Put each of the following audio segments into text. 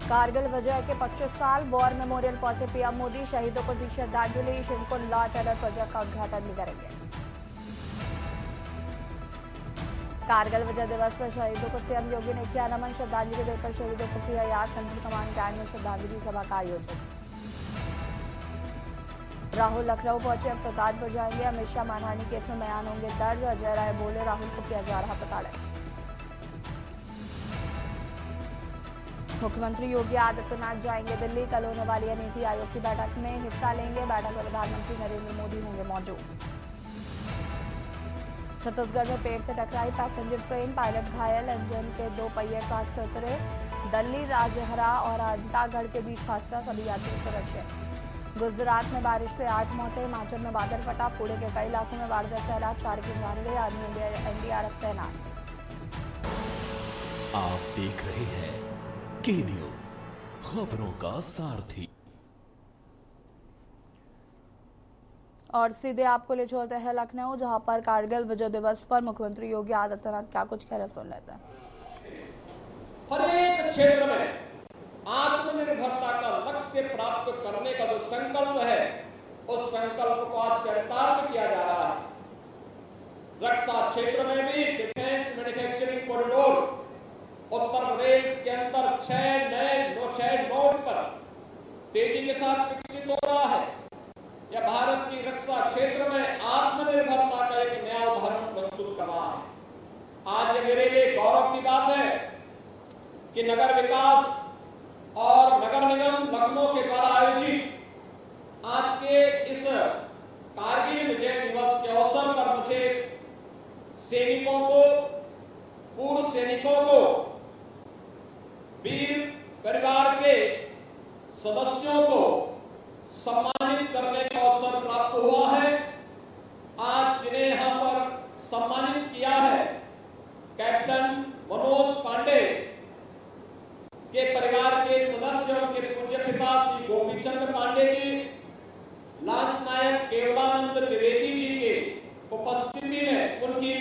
कारगिल विजय के 25 साल war memorial पहुंचे पीएम मोदी। शहीदों को दी श्रद्धांजलि। शिनकुन लॉ टेरर प्रोजेक्ट का उद्घाटन भी करेंगे। कारगिल विजय दिवस पर शहीदों को सीएम योगी ने किया नमन। श्रद्धांजलि देकर शहीदों को किया याद। सेंट्रल कमांड कैंट में श्रद्धांजलि सभा का आयोजन। राहुल लखनऊ पहुंचे, अब सुल्तानपुर जाएंगे। अमित शाह मानहानि केस में बयान होंगे दर्ज। अजय राय बोले, राहुल को किया जा रहा प्रताड़ित। मुख्यमंत्री योगी आदित्यनाथ जाएंगे दिल्ली। कल होने वाली है नीति आयोग की बैठक में हिस्सा लेंगे। बैठक में प्रधानमंत्री नरेंद्र मोदी होंगे मौजूद। छत्तीसगढ़ में पेड़ से टकराई पैसेंजर ट्रेन, पायलट घायल। इंजन के 2 पहिए ट्रक से उतरे। दिल्ली राजहरा और अंतागढ़ के बीच हादसा, सभी यात्री सुरक्षित। गुजरात में बारिश से 8 मौतें। हिमाचल में बादल फटा, पुणे के कई इलाकों में बाढ़ जैसे हालात, 4 की जान गई। आर्मी एनडीआरएफ तैनात। आप देख रहे हैं के न्यूज, खबरों का सारथी। और सीधे आपको ले चलते हैं लखनऊ, जहां पर कारगिल विजय दिवस पर मुख्यमंत्री योगी आदित्यनाथ क्या कुछ कह रहे सुन लेते हैं। हर एक क्षेत्र में आत्मनिर्भरता का लक्ष्य प्राप्त करने का जो संकल्प है, उस संकल्प को आज चरितार्थ किया जा रहा है। रक्षा क्षेत्र में भी defence manufacturing corridor Uttar Pradesh के अंदर 6 नोड पर तेजी के साथ विकसित हो रहा है। यह भारत की रक्षा क्षेत्र में आत्मनिर्भरता का एक नया उदाहरण प्रस्तुत कर रहा है। आज ये मेरे लिए गौरव की बात है कि नगर विकास और नगर निगम लखनऊ के द्वारा आयोजित आज के इस कारगिल विजय दिवस के अवसर पर मुझे सैनिकों को, पूर्व सैनिकों को, वीर परिवार के सदस्यों को सम्मानित करने का अवसर प्राप्त हुआ है। आज जिन्हें यहां पर सम्मानित किया है, कैप्टन मनोज पांडे के परिवार के सदस्य, उनके पूज्य पिता श्री गोपीचंद पांडे जी, लांस नायक केवलानंद द्विवेदी जी के उपस्थिति में उनकी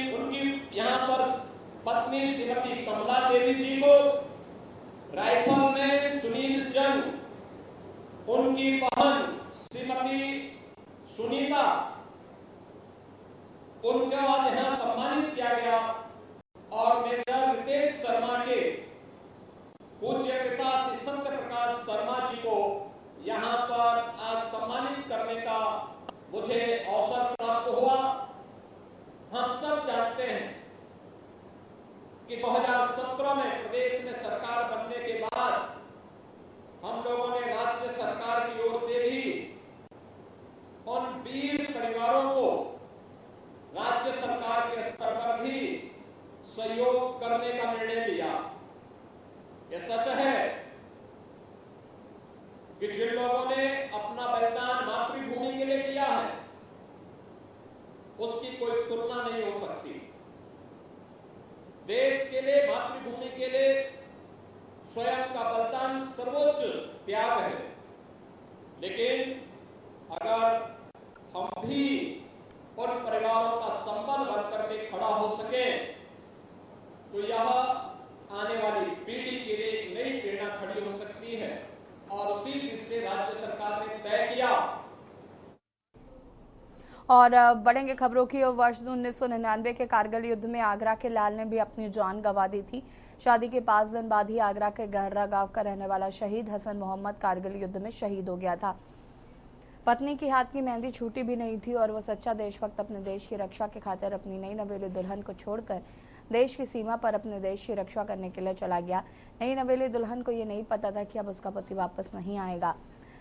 यहाँ पर पत्नी श्रीमती कमला देवी जी को, राइफल में सुनील जंग, उनकी बहन श्रीमती सुनीता, उनको आज यहाँ सम्मानित किया गया। और मेजर रितेश शर्मा के पूज्य पिता श्री सत्य प्रकाश शर्मा जी को यहाँ पर आज सम्मानित करने का मुझे अवसर प्राप्त हुआ। हम सब जानते हैं कि 2017 में प्रदेश में सरकार बनने के बाद हम लोगों ने राज्य सरकार की ओर से भी उन वीर परिवारों को राज्य सरकार के स्तर पर भी सहयोग करने का निर्णय लिया। यह सच है कि जिन लोगों ने अपना बलिदान मातृभूमि के लिए किया है, उसकी कोई तुलना नहीं हो सकती। देश के लिए, मातृभूमि के लिए स्वयं का बलिदान सर्वोच्च त्याग है। लेकिन अगर हम भी उन परिवारों का संबल बनकर के खड़ा हो सके, तो यह आने वाली पीढ़ी के लिए एक नई प्रेरणा खड़ी हो सकती है। और उसी दिशा राज्य सरकार ने तय किया। और बढ़ेंगे खबरों की। वर्ष 1999 के कारगिल युद्ध में आगरा के लाल ने भी अपनी जान गंवा दी थी। शादी के 5 दिन बाद ही आगरा के गहर्रा गांव का रहने वाला शहीद हसन मोहम्मद कारगिल युद्ध में शहीद हो गया था। पत्नी की हाथ की मेहंदी छूटी भी नहीं थी और वो सच्चा देशभक्त अपने देश की रक्षा के खातिर अपनी नई नवेली दुल्हन को छोड़कर देश की सीमा पर अपने देश की रक्षा करने के लिए चला गया। नई नवेली दुल्हन को ये नहीं पता था कि अब उसका पति वापस नहीं आएगा।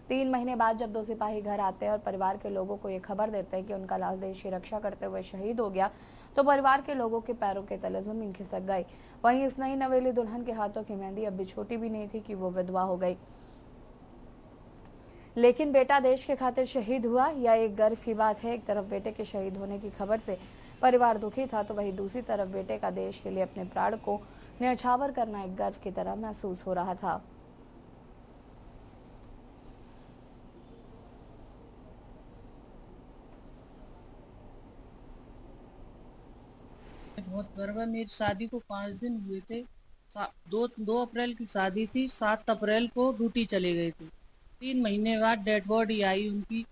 3 महीने बाद जब 2 सिपाही घर आते हैं और परिवार के लोगों को ये खबर देते हैं कि उनका लाल देश की रक्षा करते हुए शहीद हो गया, तो परिवार के लोगों के पैरों के तले जमीन खिसक गई। वहीं इस नई नवेली दुल्हन के हाथों की मेहंदी अब भी छोटी भी नहीं थी कि वो विधवा हो गई। लेकिन बेटा देश के खातिर शहीद हुआ, यह एक गर्व की बात है। एक तरफ बेटे के शहीद होने की खबर से परिवार दुखी था, तो वहीं दूसरी तरफ बेटे का देश के लिए अपने प्राण को न्यौछावर करना एक गर्व की तरह महसूस हो रहा था। बहुत गर्व है। मेरी शादी को 5 दिन हुए थे, दो अप्रैल की शादी थी, 7 अप्रैल को ड्यूटी चले गए थे। 3 महीने बाद डेड बॉडी आई उनकी।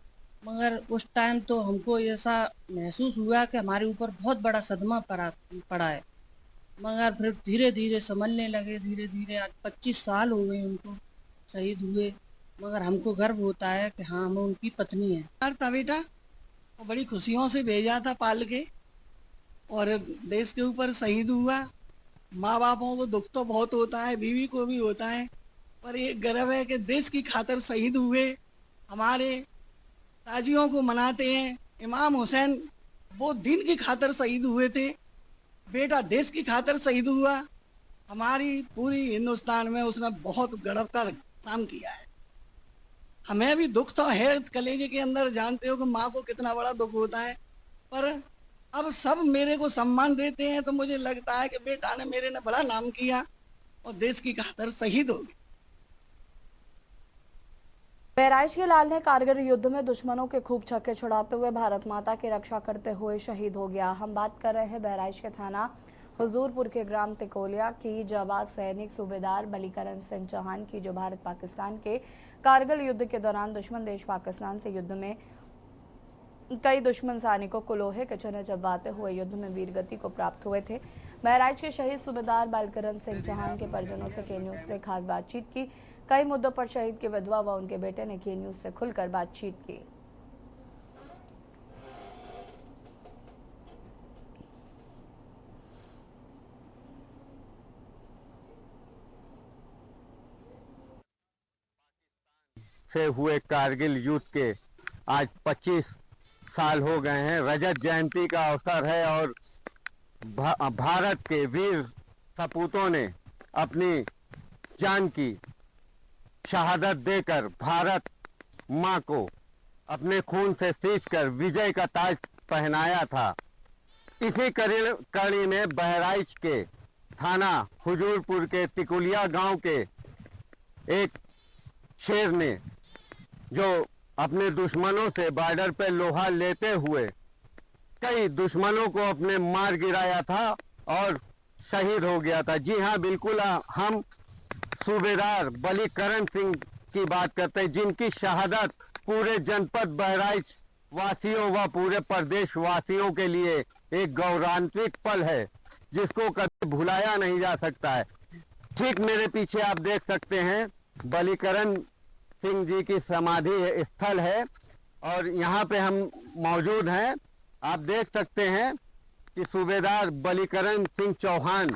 मगर उस टाइम तो हमको ऐसा महसूस हुआ कि हमारे ऊपर बहुत बड़ा सदमा पड़ा है। मगर फिर धीरे धीरे समझने लगे, धीरे धीरे आज 25 साल हो गए उनको शहीद हुए। मगर हमको गर्व होता है कि हाँ, हम उनकी पत्नी हैं। यार था बेटा, वो बड़ी खुशियों से भेजा था पाल के, और देश के ऊपर शहीद हुआ। माँ बापों को दुख तो बहुत होता है, बीवी को भी होता है, पर ये गर्व है कि देश की खातिर शहीद हुए। हमारे ताजियों को मनाते हैं। इमाम हुसैन वो दिन की खातिर शहीद हुए थे, बेटा देश की खातिर शहीद हुआ। हमारी पूरी हिंदुस्तान में उसने बहुत गर्व का काम किया है। हमें भी दुख तो है कलेजे के अंदर, जानते हो कि माँ को कितना बड़ा दुख होता है, पर अब सब मेरे को सम्मान देते हैं तो मुझे लगता है कि बेटा ने मेरे ने बड़ा नाम किया और देश की खातिर शहीद हो गए। बहराइच के लाल ने कारगिल युद्ध में दुश्मनों के खूब छक्के छुड़ाते हुए भारत माता की रक्षा करते हुए शहीद हो गया। हम बात कर रहे हैं बहराइच के थाना हुजूरपुर के ग्राम तिकोलिया की जाबाज सैनिक सूबेदार बलीकरण सिंह चौहान की, जो भारत पाकिस्तान के कारगिल युद्ध के दौरान दुश्मन देश पाकिस्तान से युद्ध में कई दुश्मन सैनिकों को लोहे के चने चबवाते हुए युद्ध में वीरगति को प्राप्त हुए थे। बहराइच के शहीद सूबेदार बलीकरण सिंह चौहान के परिजनों से के न्यूज से खास बातचीत की। कई मुद्दों पर शहीद की विधवा व उनके बेटे ने के न्यूज से खुलकर बातचीत की। से हुए कारगिल युद्ध के आज 25 साल हो गए हैं। रजत जयंती का अवसर है और भारत के वीर सपूतों ने अपनी जान की शहादत देकर भारत माँ को अपने खून से सींचकर विजय का ताज पहनाया था। इसी कड़ी में बहराइच के थाना हुजूरपुर के तिकुलिया गांव के एक शेर ने, जो अपने दुश्मनों से बॉर्डर पे लोहा लेते हुए कई दुश्मनों को अपने मार गिराया था और शहीद हो गया था। जी हाँ, बिल्कुल हम सूबेदार बलीकरण सिंह की बात करते हैं, जिनकी शहादत पूरे जनपद बहराइच वासियों व पूरे प्रदेश वासियों के लिए एक गौरवान्वित पल है, जिसको कभी भुलाया नहीं जा सकता है। ठीक मेरे पीछे आप देख सकते हैं बलीकरण सिंह जी की समाधि स्थल है और यहाँ पे हम मौजूद हैं। आप देख सकते हैं कि सूबेदार बलीकरण सिंह चौहान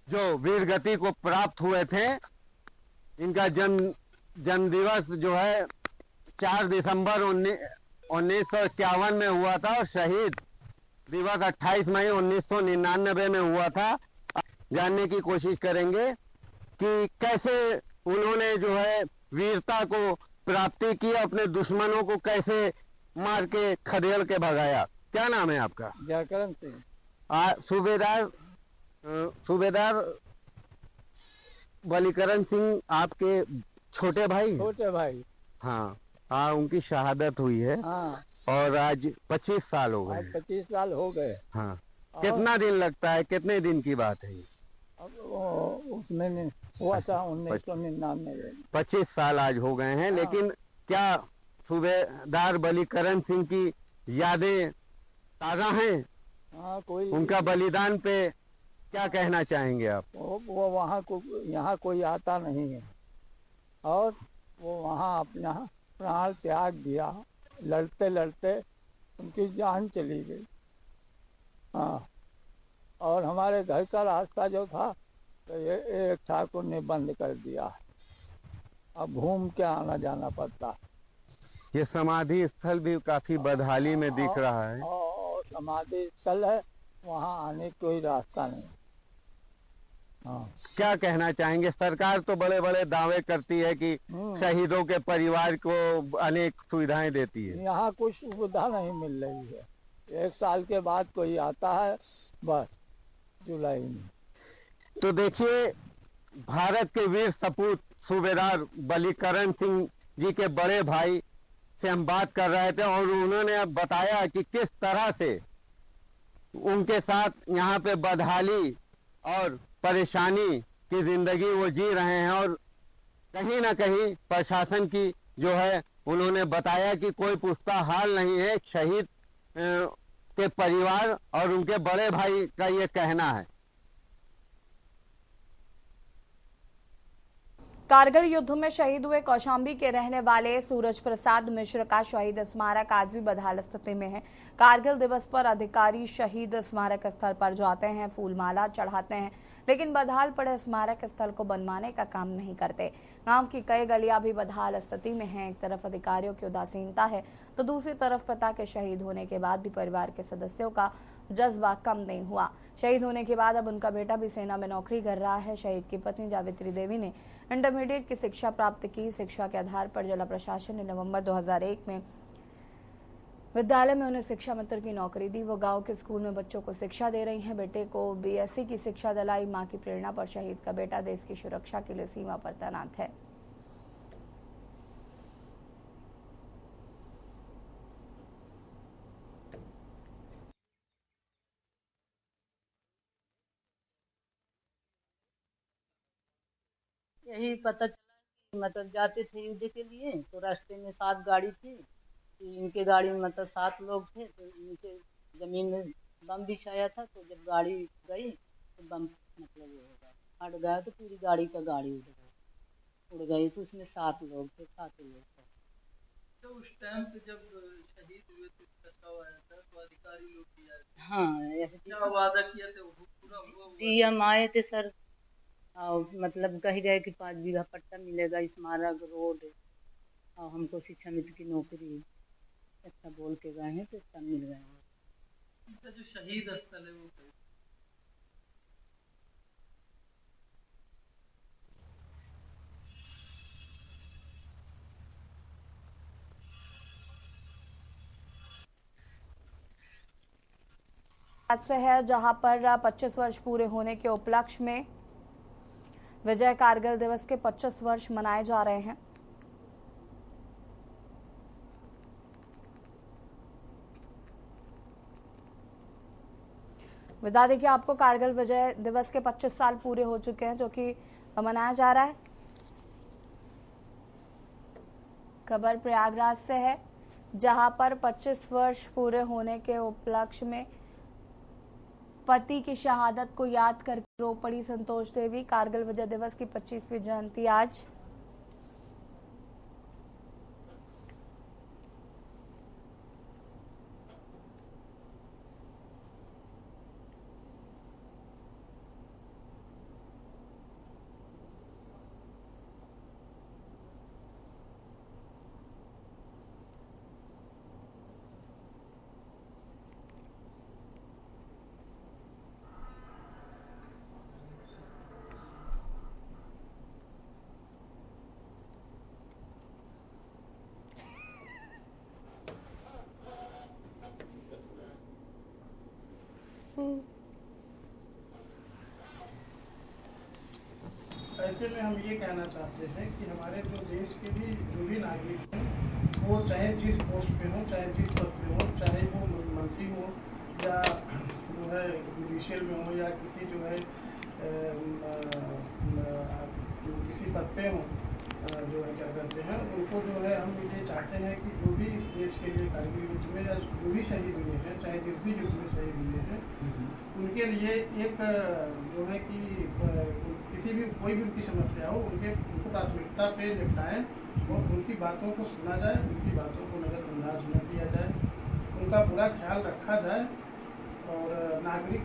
जो वीरगति को प्राप्त हुए थे, इनका जन्म दिवस जो है 4 दिसंबर 1951 में हुआ था और शहीद दिवस 28 मई 1999 में हुआ था। जानने की कोशिश करेंगे कि कैसे उन्होंने जो है वीरता को प्राप्ति की, अपने दुश्मनों को कैसे मार के खदेड़ के भगाया। क्या नाम है आपका? बलीकरण सिंह। सूबेदार बलीकरण सिंह आपके छोटे भाई? छोटे भाई। हाँ हाँ, उनकी शहादत हुई है। हाँ। और आज 25 साल हो गए। 25 साल हो गए। हाँ। कितना दिन लगता है, कितने दिन की बात है? अब उसमें हुआ था 1999। 25 साल आज हो गए हैं। लेकिन क्या सूबेदार बलीकरण सिंह की यादें ताज़ा हैं? हाँ, कोई उनका बलिदान पे क्या कहना चाहेंगे आप? वो वहाँ को यहाँ कोई आता नहीं है और वो वहाँ अपना प्राण त्याग दिया। लड़ते लड़ते उनकी जान चली गई। हाँ, और हमारे घर का रास्ता जो था तो ये एक ठाकुर ने बंद कर दिया। अब घूम के आना जाना पड़ता। ये समाधि स्थल भी काफी बदहाली में दिख रहा है। और समाधि स्थल है, वहाँ आने कोई रास्ता नहीं। हाँ। क्या कहना चाहेंगे? सरकार तो बड़े बड़े दावे करती है कि शहीदों के परिवार को अनेक सुविधाएं देती है। यहाँ कुछ सुविधा नहीं मिल रही है। 1 साल के बाद कोई आता है बस, जुलाई में। तो देखिए, भारत के वीर सपूत सूबेदार बलीकरण सिंह जी के बड़े भाई से हम बात कर रहे थे और उन्होंने अब बताया कि किस तरह से उनके साथ यहाँ पे बदहाली और परेशानी की ज़िंदगी वो जी रहे हैं। और कहीं ना कहीं प्रशासन की जो है उन्होंने बताया कि कोई पुख्ता हाल नहीं है। शहीद के परिवार और उनके बड़े भाई का ये कहना है। कारगिल युद्ध में शहीद हुए कौशाम्बी के रहने वाले सूरज प्रसाद मिश्र का शहीद स्मारक आज भी बदहाल स्थिति में है। कारगिल दिवस पर अधिकारी शहीद स्मारक स्थल पर जाते हैं, फूलमाला चढ़ाते हैं, लेकिन बदहाल पड़े स्मारक स्थल को बनवाने का काम नहीं करते। गांव की कई गलियां भी बदहाल स्थिति में हैं। एक तरफ अधिकारियों की उदासीनता है तो दूसरी तरफ पिता के शहीद होने के बाद भी परिवार के सदस्यों का जज्बा कम नहीं हुआ। शहीद होने के बाद अब उनका बेटा भी सेना में नौकरी कर रहा है। शहीद की पत्नी जावित्री देवी ने इंटरमीडिएट की शिक्षा प्राप्त की। शिक्षा के आधार पर जिला प्रशासन ने नवंबर 2001 में विद्यालय में उन्हें शिक्षा मित्र की नौकरी दी। वो गांव के स्कूल में बच्चों को शिक्षा दे रही हैं। बेटे को बीएससी की शिक्षा दिलाई। मां की प्रेरणा पर शहीद का बेटा देश की सुरक्षा के लिए सीमा पर तैनात है। यही पता चला कि मतलब जाते थे युद्ध के लिए, तो रास्ते में 7 गाड़ी थी। तो इनके गाड़ी में मतलब 7 लोग थे, तो नीचे जमीन में बम बिछाया था। तो जब गाड़ी गई तो बम मतलब वो हो गया, फट गया, तो पूरी गाड़ी का गाड़ी उड़ गई। तो उसमें 7 लोग थे, 7 लोग थे। तो उस टाइम पे जब शहीद हुए थे प्रस्ताव आया था तो अधिकारी लोग भी आए थे। हाँ, ऐसे क्या वादा किया था वो पूरा हुआ? डीएम आए थे सर, और मतलब कही रहे कि 5 बीघा पट्टा मिलेगा, स्मारक, रोड, और हमको शिक्षा मित्र की नौकरी, ऐसा बोल के गए हैं। तो सब मिल गया। उनका जो शहीद स्थल है वो कहीं? से है जहां पर 25 वर्ष पूरे होने के उपलक्ष्य में विजय कारगिल दिवस के 25 वर्ष मनाए जा रहे हैं। बता दें कि आपको कारगिल विजय दिवस के 25 साल पूरे हो चुके हैं, जो कि मनाया जा रहा है। खबर प्रयागराज से है जहां पर 25 वर्ष पूरे होने के उपलक्ष्य में पति की शहादत को याद कर रो पड़ी संतोष देवी। कारगिल विजय दिवस की 25वीं जयंती आज। ऐसे में हम ये कहना चाहते हैं कि हमारे जो देश के भी जो भी नागरिक हैं, वो चाहे जिस पोस्ट पे हो, चाहे जिस पद पे हो, चाहे वो मंत्री हो या जो है जुडिशियल में हो या किसी जो है किसी पद पे हो, जो है क्या कहते हैं उनको जो है हम ये चाहते हैं कि जो भी इस देश के लिए कारगिल युद्ध में या जो भी शहीद हुए हैं, चाहे जिस भी युद्ध में शहीद हुए हैं, उनके लिए एक जो है कि किसी भी कोई भी उनकी समस्या हो, उनको प्राथमिकता पे निपटाएं और उनकी बातों को सुना जाए, उनकी बातों को नज़रअंदाज न किया जाए, उनका पूरा ख्याल रखा जाए। और नागरिक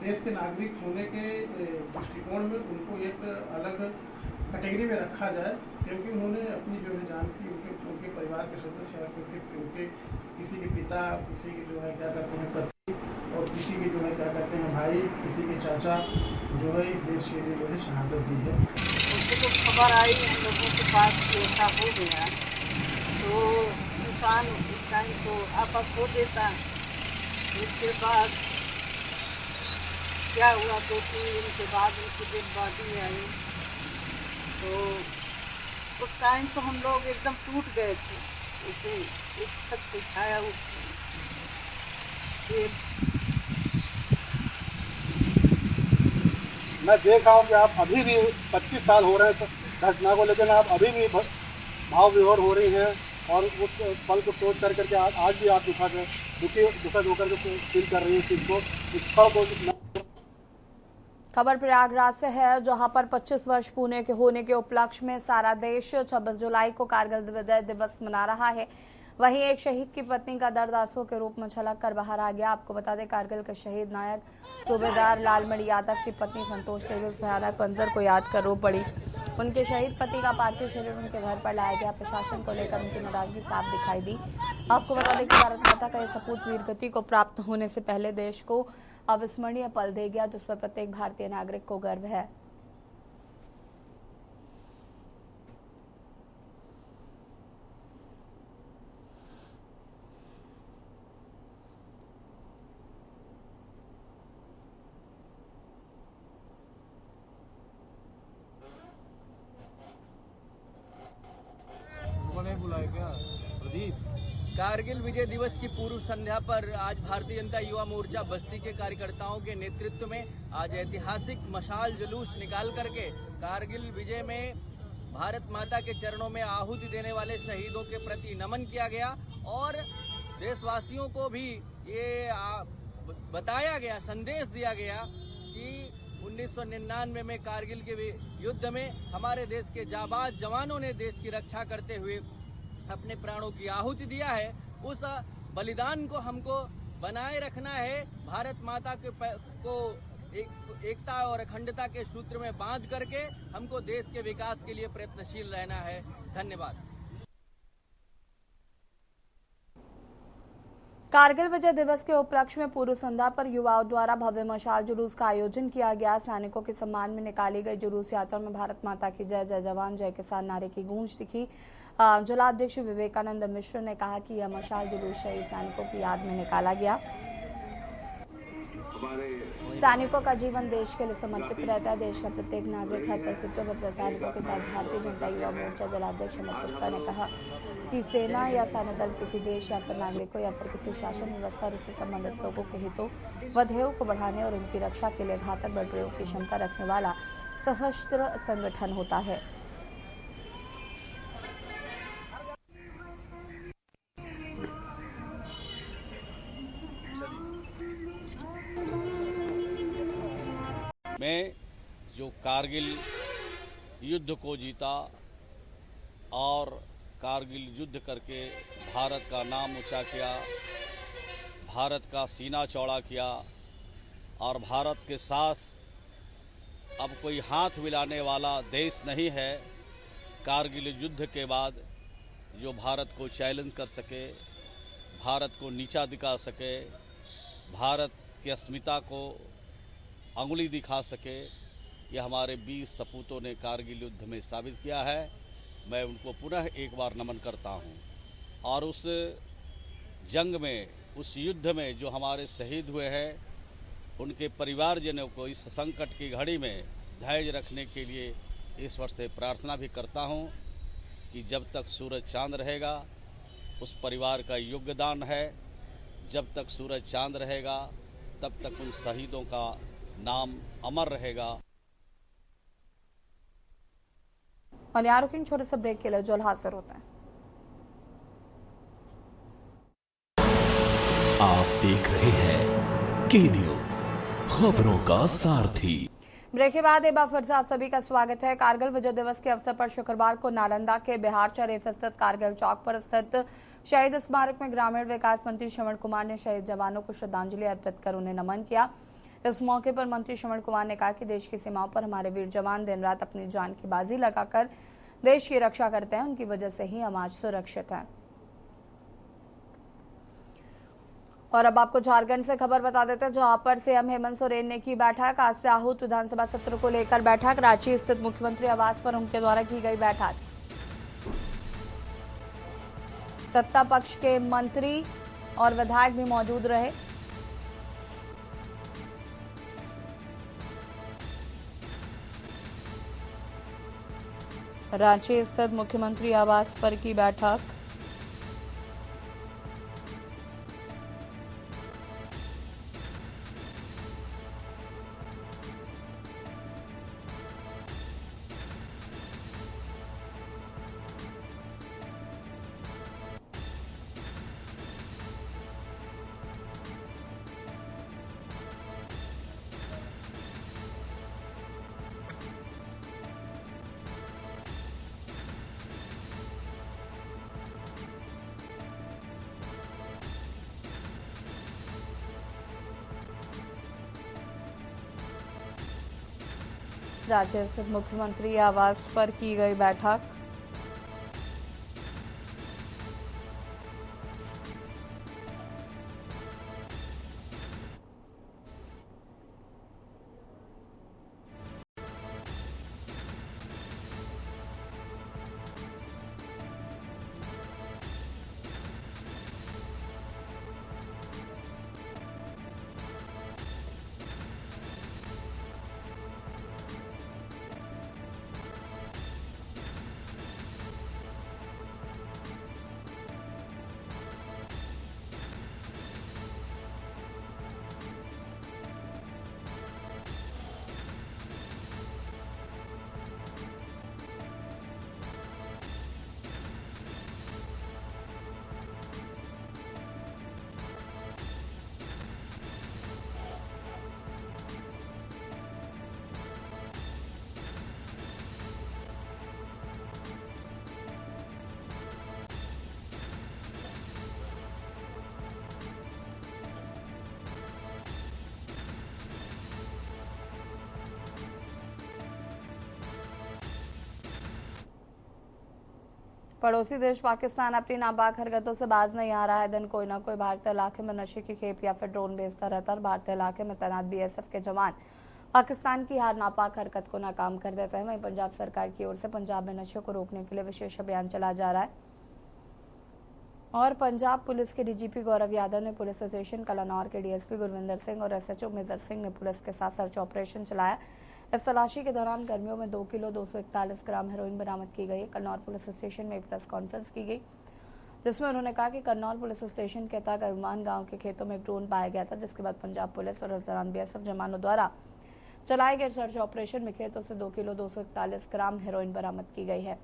देश के नागरिक होने के दृष्टिकोण में उनको एक अलग कैटेगरी में रखा जाए, क्योंकि उन्होंने अपनी जो है जान की उनके परिवार के सदस्य, उनके किसी के पिता, किसी के जो है क्या कहते हैं पति, और किसी के जो है क्या कहते हैं भाई, किसी के चाचा जो है इस देश के लिए जो है शहादत दी है। उनको तो खबर आई लोगों के पास कि ऐसा हो गया, तो इंसान उस टाइम तो आपा खो देता। उसके बाद क्या हुआ, 2-3 दिन के बाद उनकी डेड बॉडी आई। तो उस टाइम तो हम लोग एकदम टूट गए थे, जैसे एक छत से छाया मैं देख रहा हूँ कि आप अभी भी 25 साल हो रहे हैं घटना को, लेकिन आप अभी भी भाव विभोर हो रही हैं और उस पल को सोच कर करके आज भी आप दुखद होकर के फील कर रही हैं चीज़ को, इस पल को। खबर प्रयागराज से है, जहां पर 25 वर्ष पूरे के होने के उपलक्ष्य में सारा देश 26 जुलाई को कारगिल विजय दिवस मना रहा है। वहीं एक शहीद की पत्नी का दर्द आंसुओं के रूप में छलक कर बाहर आ गया। आपको बता दें, कारगिल के शहीद नायक सूबेदार लालमणि यादव की पत्नी संतोष देवी उस भयानक मंजर को याद कर रो पड़ी। उनके शहीद पति का पार्थिव शरीर उनके घर पर लाया गया। प्रशासन को लेकर उनकी नाराजगी साफ दिखाई दी। आपको बता दें कि भारत माता का यह सपूत वीरगति को प्राप्त होने से पहले देश को अविस्मरणीय पल दे गया, जिस पर प्रत्येक भारतीय नागरिक को गर्व है। कारगिल विजय दिवस की पूर्व संध्या पर आज भारतीय जनता युवा मोर्चा बस्ती के कार्यकर्ताओं के नेतृत्व में आज ऐतिहासिक मशाल जुलूस निकाल करके कारगिल विजय में भारत माता के चरणों में आहुति देने वाले शहीदों के प्रति नमन किया गया और देशवासियों को भी ये बताया गया, संदेश दिया गया कि 1999 में कारगिल के युद्ध में हमारे देश के जाबाज जवानों ने देश की रक्षा करते हुए अपने प्राणों की आहुति दिया है। उस बलिदान को हमको बनाए रखना है। भारत माता को एकता और अखंडता के सूत्र में बांध करके हमको देश के विकास के लिए प्रयत्नशील रहना है। धन्यवाद। कारगिल विजय दिवस के उपलक्ष्य में पूर्व संध्या पर युवाओं द्वारा भव्य मशाल जुलूस का आयोजन किया गया। सैनिकों के सम्मान में निकाली गई जुलूस यात्रा में भारत माता की जय, जय जवान जय किसान नारे की गूंज दिखी। जिलाध्यक्ष विवेकानंद मिश्र ने कहा कि यह मशाल जुलूस शहीद सैनिकों की याद में निकाला गया। सैनिकों का जीवन देश के लिए समर्पित रहता है। देश का प्रत्येक नागरिक हर परिस्थितियों में सैनिकों के साथ। भारतीय जनता युवा मोर्चा जिलाध्यक्ष अमित गुप्ता ने कहा कि सेना या सैन्य दल किसी देश या फिर नागरिकों या फिर किसी शासन व्यवस्था और उससे संबंधित लोगों के हितों व ध्येयों को बढ़ाने और उनकी रक्षा के लिए घातक बल प्रयोग की क्षमता रखने वाला सशस्त्र संगठन होता है। में जो कारगिल युद्ध को जीता और कारगिल युद्ध करके भारत का नाम ऊंचा किया, भारत का सीना चौड़ा किया और भारत के साथ अब कोई हाथ मिलाने वाला देश नहीं है। कारगिल युद्ध के बाद जो भारत को चैलेंज कर सके, भारत को नीचा दिखा सके, भारत की अस्मिता को अंगुली दिखा सके, यह हमारे 20 सपूतों ने कारगिल युद्ध में साबित किया है। मैं उनको पुनः एक बार नमन करता हूं और उस जंग में, उस युद्ध में जो हमारे शहीद हुए हैं, उनके परिवारजनों को इस संकट की घड़ी में धैर्य रखने के लिए ईश्वर से प्रार्थना भी करता हूं कि जब तक सूरज चांद रहेगा उस परिवार का योगदान है। जब तक सूरज चांद रहेगा तब तक उन शहीदों का नाम अमर रहेगा। और यहाँ रुकेंगे छोटे से ब्रेक के लिए, जो हाजिर होता है। आप देख रहे हैं के न्यूज, खबरों का सारथी। ब्रेक के बाद एक बार फिर से आप सभी का स्वागत है। कारगिल विजय दिवस के अवसर पर शुक्रवार को नालंदा के बिहार शरीफ स्थित कारगिल चौक पर स्थित शहीद स्मारक में ग्रामीण विकास मंत्री श्रवण कुमार ने शहीद जवानों को श्रद्धांजलि अर्पित कर उन्हें नमन किया। इस मौके पर मंत्री श्रवण कुमार ने कहा कि देश की सीमाओं पर हमारे वीर जवान दिन रात अपनी जान की बाजी लगाकर देश की रक्षा करते हैं। उनकी वजह से ही हम आज सुरक्षित हैं। और अब आपको झारखंड से खबर बता देते हैं, जहां पर सीएम हेमंत सोरेन ने की बैठक। आज से आहूत विधानसभा सत्र को लेकर बैठक। रांची स्थित मुख्यमंत्री आवास पर उनके द्वारा की गई बैठक। सत्ता पक्ष के मंत्री और विधायक भी मौजूद रहे। रांची स्थित मुख्यमंत्री आवास पर की बैठक। राज्य स्थित मुख्यमंत्री आवास पर की गई बैठक। पड़ोसी देश पाकिस्तान अपनी नापाक हरकतों से बाज नहीं आ रहा है। दिन कोई ना कोई भारतीय इलाके में नशे की खेप या फिर ड्रोन भेजता रहता है और भारतीय इलाके में तैनात बीएसएफ के जवान पाकिस्तान की हर नापाक हरकत को नाकाम कर देते हैं। वहीं पंजाब सरकार की ओर से पंजाब में नशे को रोकने के लिए विशेष अभियान चलाया जा रहा है और पंजाब पुलिस के डीजीपी गौरव यादव ने पुलिस स्टेशन कलानौर के डीएसपी गुरविंदर सिंह और एसएचओ मेजर सिंह ने पुलिस के साथ सर्च ऑपरेशन चलाया। इस तलाशी के दौरान कर्मियों में 2 किलो 241 ग्राम हेरोइन बरामद की गई। कन्नौर पुलिस स्टेशन में एक प्रेस कॉन्फ्रेंस की गई जिसमें उन्होंने कहा कि कन्नौर पुलिस स्टेशन के तहत अभिमान गांव के खेतों में एक ड्रोन पाया गया था, जिसके बाद पंजाब पुलिस और इस दौरान बीएसएफ जवानों द्वारा चलाए गए सर्च ऑपरेशन में खेतों से 2 किलो 241 ग्राम हेरोइन बरामद की गई है।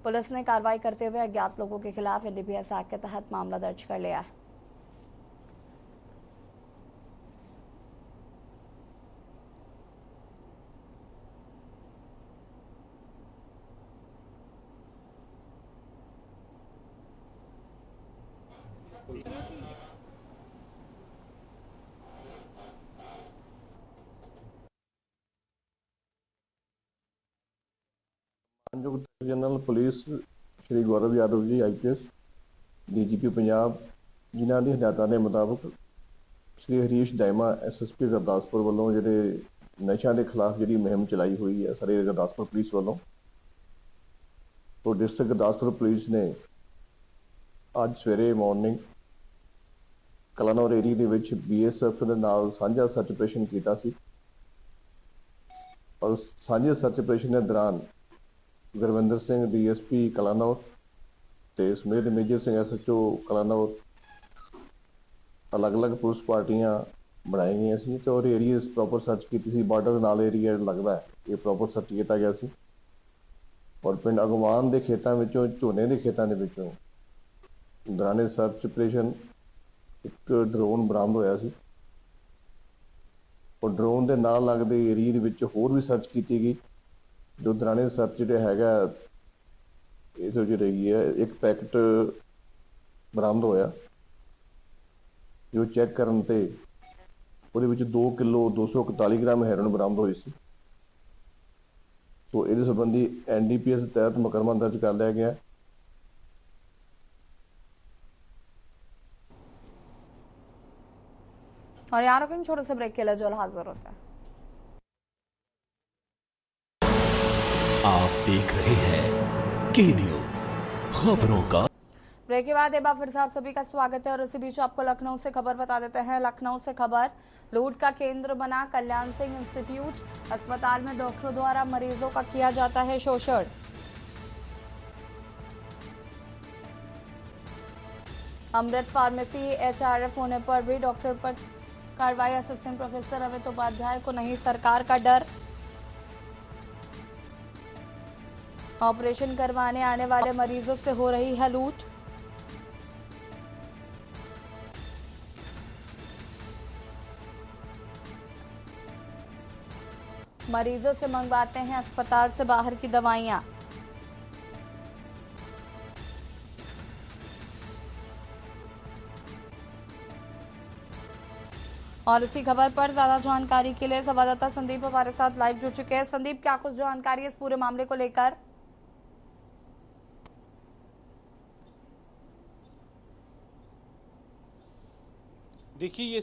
पुलिस ने कार्रवाई करते हुए अज्ञात लोगों के खिलाफ एनडीपीएस एक्ट के तहत मामला दर्ज कर लिया है। मानयोग general police Shri Gaurav Yadav ji IPS DGP Punjab जिन्हां दी हदायतां दे मुताबिक श्री हरीश दायमा एसएसपी गुरदासपुर वालों जिहड़े नशा के खिलाफ जी मुहिम चलाई हुई है सारे गुरदासपुर पुलिस वालों, तो डिस्ट्रिक्ट गुरदासपुर पुलिस ने अज सवेरे मॉर्निंग कलानौर एरिया दे विच बीएसएफ दे नाल सांझा सर्च ऑपरेशन कीता सी और सांझे सर्च ऑपरेशन के दौरान गुरविंदर सिंह डीएसपी कलानौर ते समेत मेजर सिंह एसएचओ कलानौर अलग अलग पुलिस पार्टियां बनाई गई सी तो और एरिया प्रॉपर सर्च की सी। बॉर्डर नाल एरिया लगता है ये प्रॉपर सर्च किया गया सी और पिंड अगवान के खेतों विचों झोने के खेतों के विचों दौरान सर्च ऑपरेशन एक ड्रोन बरामद होया सी और ड्रोन के नाल लगते एरिया दे विच होर भी सर्च की गई। जो दौरान सर्च जो हैगा इस रही है एक पैकेट बरामद होया जो चैक करन ते ਉਹਦੇ ਵਿੱਚ 2 किलो 241 ग्राम ਹੈਰੋਇਨ बरामद हुई सी। तो इस संबंधी एनडीपीएस तहत मुकदमा दर्ज कर लिया गया। और यहाँ रुकेंगे छोटे से ब्रेक के लिए, जो हाजिर होता है। आप देख रहे हैं के न्यूज खबरों का। ब्रेक के बाद एक बार फिर से आप सभी का स्वागत है और इसी बीच आपको लखनऊ से खबर बता देते हैं। लखनऊ से खबर, लूट का केंद्र बना कल्याण सिंह इंस्टीट्यूट। अस्पताल में डॉक्टरों द्वारा मरीजों का किया जाता है शोषण। अमृत फार्मेसी एचआरएफ होने पर भी डॉक्टर पर कार्रवाई। असिस्टेंट प्रोफेसर अमित उपाध्याय को नहीं सरकार का डर। ऑपरेशन करवाने आने वाले मरीजों से हो रही है लूट। मरीजों से मंगवाते हैं अस्पताल से बाहर की दवाइयां। और इसी खबर पर ज्यादा जानकारी के लिए संवाददाता संदीप हमारे साथ लाइव जुड़ चुके हैं। संदीप, क्या कुछ जानकारी है इस पूरे मामले को लेकर? देखिए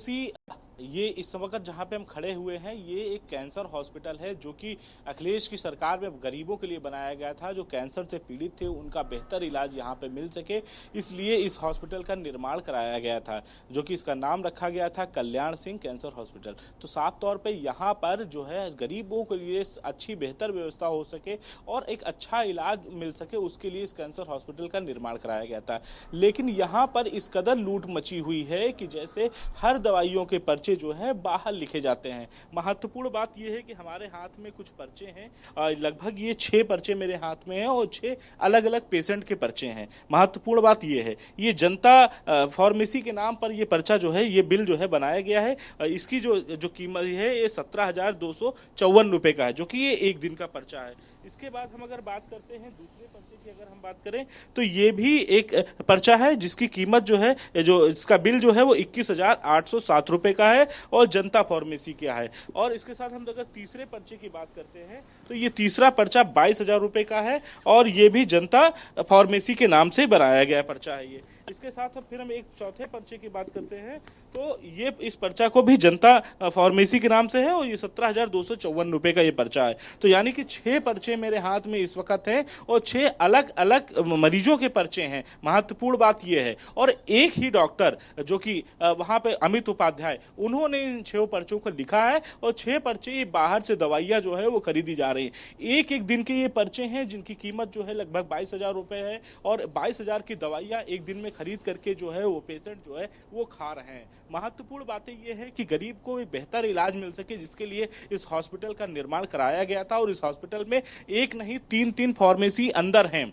ये इस वक्त जहां पे हम खड़े हुए हैं, ये एक कैंसर हॉस्पिटल है जो कि अखिलेश की सरकार में गरीबों के लिए बनाया गया था। जो कैंसर से पीड़ित थे उनका बेहतर इलाज यहां पे मिल सके, इसलिए इस हॉस्पिटल का निर्माण कराया गया था, जो कि इसका नाम रखा गया था कल्याण सिंह कैंसर हॉस्पिटल। तो साफ तौर पर यहाँ पर जो है गरीबों के लिए अच्छी बेहतर व्यवस्था हो सके और एक अच्छा इलाज मिल सके, उसके लिए इस कैंसर हॉस्पिटल का निर्माण कराया गया था। लेकिन यहाँ पर इस कदर लूट मची हुई है कि जैसे हर दवाइयों के पर्चे जो है बाहर लिखे जाते हैं। महत्वपूर्ण बात यह है कि हमारे हाथ में कुछ पर्चे हैं, लगभग ये 6 पर्चे मेरे हाथ में हैं और 6 अलग अलग पेशेंट के पर्चे हैं। महत्वपूर्ण बात यह है, ये जनता फार्मेसी के नाम पर ये पर्चा जो है, ये बिल जो है बनाया गया है। इसकी जो कीमत है ये 17,254 रुपए का है, जो कि ये एक दिन का पर्चा है। इसके बाद हम अगर बात करते हैं दूसरे पर्चे की, अगर हम बात करें तो ये भी एक पर्चा है जिसकी कीमत जो है, जो इसका बिल जो है वो 21,807 रुपए का है और जनता फार्मेसी का है। और इसके साथ हम अगर तीसरे पर्चे की बात करते हैं तो ये तीसरा पर्चा 22,000 रुपए का है और ये भी जनता फार्मेसी के नाम से बनाया गया पर्चा है ये। इसके साथ फिर हम एक चौथे पर्चे की बात करते हैं तो ये इस पर्चा को भी जनता फार्मेसी के नाम से है और ये 17,254 रुपए का ये पर्चा है। तो यानी कि 6 पर्चे मेरे हाथ में इस वक्त हैं और 6 अलग अलग मरीजों के पर्चे हैं। महत्वपूर्ण बात ये है, और एक ही डॉक्टर जो कि वहां पे अमित उपाध्याय, उन्होंने इन 6 पर्चों को लिखा है और 6 पर्चे बाहर से दवाइयां जो है वो खरीदी जा रही है। एक दिन के ये पर्चे हैं जिनकी कीमत जो है लगभग 22,000 रुपए है और 22,000 की दवाइयां एक दिन में खरीद करके जो है वो पेशेंट जो है वो खा रहे हैं। महत्वपूर्ण बातें ये है कि गरीब को एक बेहतर इलाज मिल सके, जिसके लिए इस हॉस्पिटल का निर्माण कराया गया था। और इस हॉस्पिटल में एक नहीं 3 फार्मेसी अंदर हैं।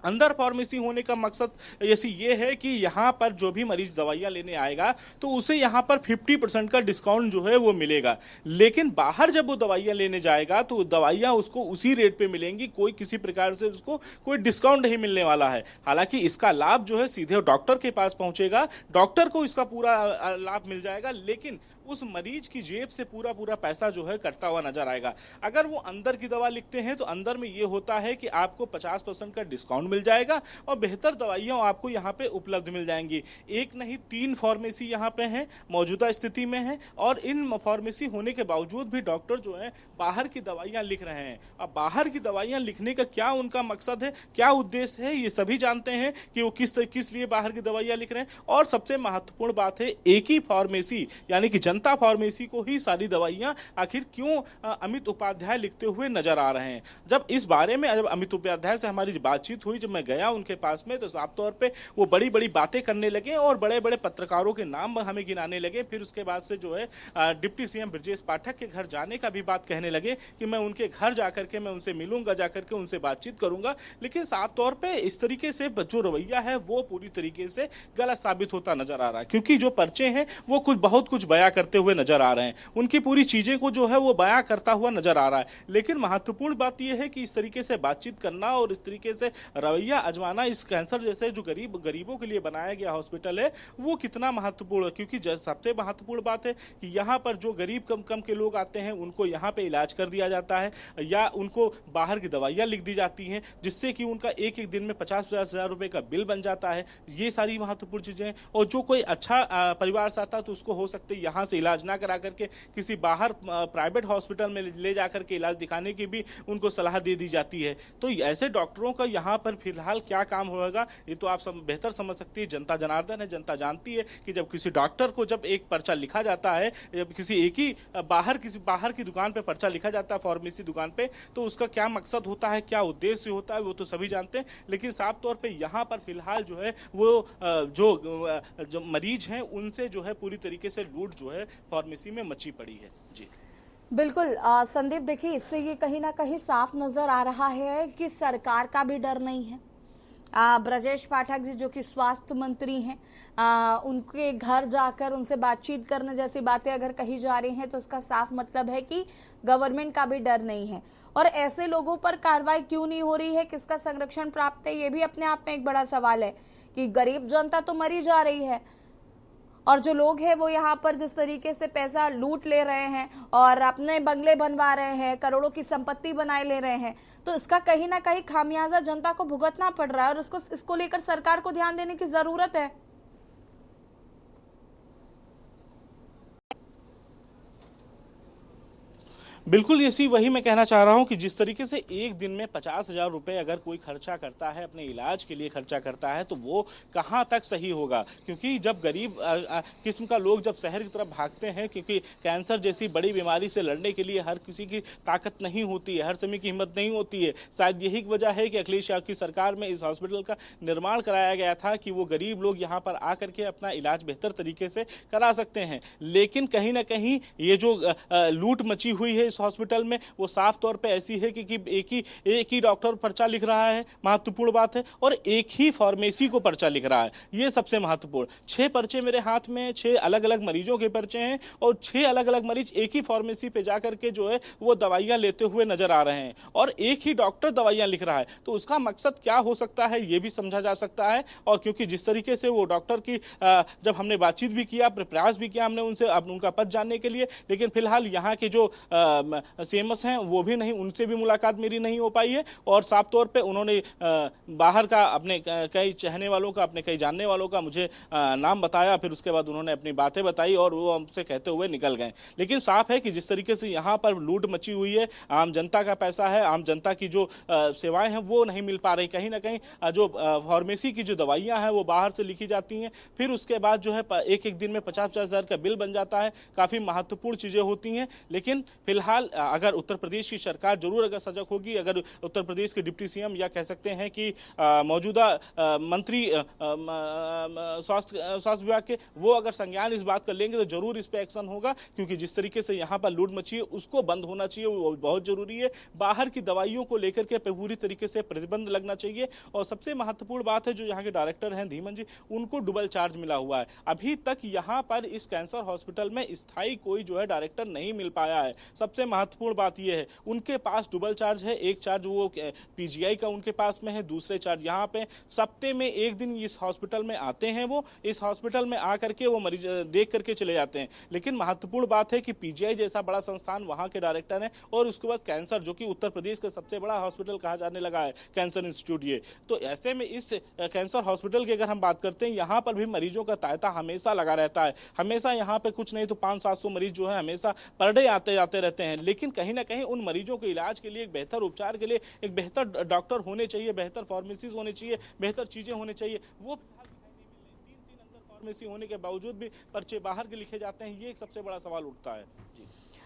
अंदर फार्मेसी होने का मकसद जैसे ये है कि यहाँ पर जो भी मरीज दवाइयाँ लेने आएगा तो उसे यहाँ पर 50% का डिस्काउंट जो है वो मिलेगा। लेकिन बाहर जब वो दवाइयाँ लेने जाएगा तो दवाइयाँ उसको उसी रेट पे मिलेंगी, कोई किसी प्रकार से उसको कोई डिस्काउंट नहीं मिलने वाला है। हालांकि इसका लाभ जो है सीधे डॉक्टर के पास पहुँचेगा, डॉक्टर को इसका पूरा लाभ मिल जाएगा, लेकिन उस मरीज की जेब से पूरा पैसा जो है कटता हुआ नजर आएगा। अगर वो अंदर की दवा लिखते हैं तो अंदर में ये होता है कि आपको 50% का डिस्काउंट मिल जाएगा और बेहतर दवाइयां आपको यहाँ पे उपलब्ध मिल जाएंगी। एक नहीं 3 फार्मेसी यहाँ पे हैं, मौजूदा स्थिति में है, और इन फार्मेसी होने के बावजूद भी डॉक्टर जो है बाहर की दवाइयां लिख रहे हैं। अब बाहर की दवाइयां लिखने का क्या उनका मकसद है, क्या उद्देश्य है, ये सभी जानते हैं कि वो किस लिए बाहर की दवाइयां लिख रहे हैं। और सबसे महत्वपूर्ण बात है, एक ही फार्मेसी यानी कि जनता फार्मेसी को ही सारी दवाइयां आखिर क्यों अमित उपाध्याय लिखते हुए नजर आ रहे हैं। जब इस बारे में जब अमित उपाध्याय से हमारी बातचीत हुई, जब मैं गया उनके पास में, तो साफ तौर पे वो बड़ी बड़ी बातें करने लगे और बड़े बड़े पत्रकारों के नाम हमें गिनाने लगे। फिर उसके बाद से जो है डिप्टी सीएम ब्रजेश पाठक के घर जाने का भी बात कहने लगे कि मैं उनके घर जाकर के मैं उनसे मिलूंगा, जाकर के उनसे बातचीत करूंगा। लेकिन साफ तौर पर इस तरीके से जो रवैया है वो पूरी तरीके से गलत साबित होता नजर आ रहा है, क्योंकि जो पर्चे हैं वो बहुत कुछ बयां करते हुए नजर आ रहे हैं, उनकी पूरी चीजें को जो है वो बयां करता हुआ नजर आ रहा है। लेकिन महत्वपूर्ण बात यह है कि इस तरीके से बातचीत करना और इस तरीके से रवैया आजमाना इस कैंसर जैसे जो गरीबों के लिए बनाया गया हॉस्पिटल है वो कितना महत्वपूर्ण है। क्योंकि सबसे महत्वपूर्ण बात है कि यहाँ पर जो गरीब कम के लोग आते हैं उनको यहाँ पे इलाज कर दिया जाता है या उनको बाहर की दवाइयाँ लिख दी जाती हैं, जिससे कि उनका एक दिन में 50-50 हजार रुपए का बिल बन जाता है। ये सारी महत्वपूर्ण चीजें। और जो कोई अच्छा परिवार से आता तो उसको हो सकता है यहाँ से इलाज ना करा करके किसी बाहर प्राइवेट हॉस्पिटल में ले जाकर के इलाज दिखाने की भी उनको सलाह दे दी जाती है। तो ऐसे डॉक्टरों का यहाँ पर फिलहाल क्या काम होगा ये तो आप बेहतर समझ सकती है, जनता जनार्दन है। जनता जानती है कि जब किसी डॉक्टर को जब एक पर्चा लिखा जाता है, जब किसी एक ही बाहर की दुकान पे पर्चा लिखा जाता है फार्मेसी दुकान पे, तो उसका क्या मकसद होता है, क्या उद्देश्य होता है वो तो सभी जानते हैं। लेकिन साफ तौर पे यहाँ पर फिलहाल जो है वो जो मरीज हैं उनसे जो है पूरी तरीके से लूट जो है फार्मेसी में मची पड़ी है। जी बिल्कुल संदीप, देखिए इससे ये कहीं ना कहीं साफ नजर आ रहा है कि सरकार का भी डर नहीं है। ब्रजेश पाठक जी जो कि स्वास्थ्य मंत्री हैं, उनके घर जाकर उनसे बातचीत करने जैसी बातें अगर कही जा रही हैं तो इसका साफ मतलब है कि गवर्नमेंट का भी डर नहीं है। और ऐसे लोगों पर कार्रवाई क्यों नहीं हो रही है, किसका संरक्षण प्राप्त है, ये भी अपने आप में एक बड़ा सवाल है कि गरीब जनता तो मरी जा रही है। और जो लोग हैं वो यहाँ पर जिस तरीके से पैसा लूट ले रहे हैं और अपने बंगले बनवा रहे हैं, करोड़ों की संपत्ति बनाए ले रहे हैं, तो इसका कहीं ना कहीं खामियाजा जनता को भुगतना पड़ रहा है और इसको लेकर सरकार को ध्यान देने की जरूरत है। बिल्कुल इसी वही मैं कहना चाह रहा हूं कि जिस तरीके से एक दिन में 50,000 रुपए अगर कोई खर्चा करता है, अपने इलाज के लिए खर्चा करता है, तो वो कहां तक सही होगा। क्योंकि जब गरीब किस्म का लोग जब शहर की तरफ भागते हैं, क्योंकि कैंसर जैसी बड़ी बीमारी से लड़ने के लिए हर किसी की ताकत नहीं होती है, हर समय की हिम्मत नहीं होती है। शायद यही वजह है कि अखिलेश यादव की सरकार में इस हॉस्पिटल का निर्माण कराया गया था कि वो गरीब लोग यहाँ पर आकर के अपना इलाज बेहतर तरीके से करा सकते हैं। लेकिन कहीं ना कहीं ये जो लूट मची हुई है इस हॉस्पिटल में, वो साफ तौर पे ऐसी है कि एक ही डॉक्टर पर्चा लिख रहा है, महत्वपूर्ण बात है, और एक ही फार्मेसी को पर्चा लिख रहा है, ये सबसे महत्वपूर्ण। 6 पर्चे मेरे हाथ में, 6 अलग अलग मरीजों के पर्चे हैं और 6 अलग अलग मरीज एक ही फार्मेसी पे जाकर के जो है वो दवाइयां लेते हुए नजर आ रहे हैं और एक ही डॉक्टर दवाइयां लिख रहा है। तो उसका मकसद क्या हो सकता है ये भी समझा जा सकता है। और क्योंकि जिस तरीके से वो डॉक्टर की जब हमने बातचीत भी किया, प्रयास भी किया हमने उनसे उनका पद जानने के लिए, लेकिन फिलहाल यहाँ के जो सीएमएस हैं वो भी नहीं, उनसे भी मुलाकात मेरी नहीं हो पाई है। और साफ तौर पे उन्होंने बाहर का अपने कई चाहने वालों का, अपने कई जानने वालों का मुझे नाम बताया, फिर उसके बाद उन्होंने अपनी बातें बताई और वो हमसे कहते हुए निकल गए। लेकिन साफ है कि जिस तरीके से यहाँ पर लूट मची हुई है, आम जनता का पैसा है, आम जनता की जो सेवाएं हैं वो नहीं मिल पा रही। कहीं ना कहीं जो फार्मेसी की जो दवाइयाँ हैं वो बाहर से लिखी जाती हैं, फिर उसके बाद जो है एक दिन में 50-50 हज़ार का बिल बन जाता है। काफ़ी महत्वपूर्ण चीज़ें होती हैं। लेकिन फिलहाल अगर उत्तर प्रदेश की सरकार जरूर अगर सजग होगी, अगर उत्तर प्रदेश के डिप्टी सीएम या कह सकते हैं कि मौजूदा मंत्री स्वास्थ्य विभाग के, वो अगर संज्ञान इस बात कर लेंगे तो जरूर इस पे एक्शन होगा। क्योंकि जिस तरीके से यहाँ पर लूट मची है उसको बंद होना चाहिए, वो बहुत जरूरी है। बाहर की दवाइयों को लेकर के पूरी तरीके से प्रतिबंध लगना चाहिए। और सबसे महत्वपूर्ण बात है, जो यहाँ के डायरेक्टर हैं धीमन जी, उनको डबल चार्ज मिला हुआ है। अभी तक यहाँ पर इस कैंसर हॉस्पिटल में स्थायी कोई जो है डायरेक्टर नहीं मिल पाया है। सबसे महत्वपूर्ण बात यह है, उनके पास डबल चार्ज है। एक चार्ज वो पीजीआई का उनके पास में है, दूसरे चार्ज यहाँ पे सप्ते में एक दिन इस हॉस्पिटल में आते हैं। वो इस हॉस्पिटल में आकर के वो मरीज देख करके चले जाते हैं। लेकिन महत्वपूर्ण बात है कि पीजीआई जैसा बड़ा संस्थान, वहां के डायरेक्टर हैं, और उसके बाद कैंसर, जो कि उत्तर प्रदेश का सबसे बड़ा हॉस्पिटल कहा जाने लगा है, कैंसर इंस्टीट्यूट ये। तो ऐसे में इस कैंसर हॉस्पिटल की अगर हम बात करते हैं, यहाँ पर भी मरीजों का तांता हमेशा लगा रहता है। हमेशा यहाँ पे कुछ नहीं तो 500-700 मरीज जो है हमेशा पर डे आते जाते रहते हैं। लेकिन कहीं ना कहीं उन मरीजों के इलाज के लिए, एक बेहतर उपचार के लिए एक बेहतर डॉक्टर होने चाहिए, बेहतर फार्मेसीज होने चाहिए, बेहतर चीजें होनी चाहिए। वो तीन अंदर फार्मेसी होने के बावजूद भी पर्चे बाहर के लिखे जाते हैं। ये एक सबसे बड़ा सवाल उठता है जी।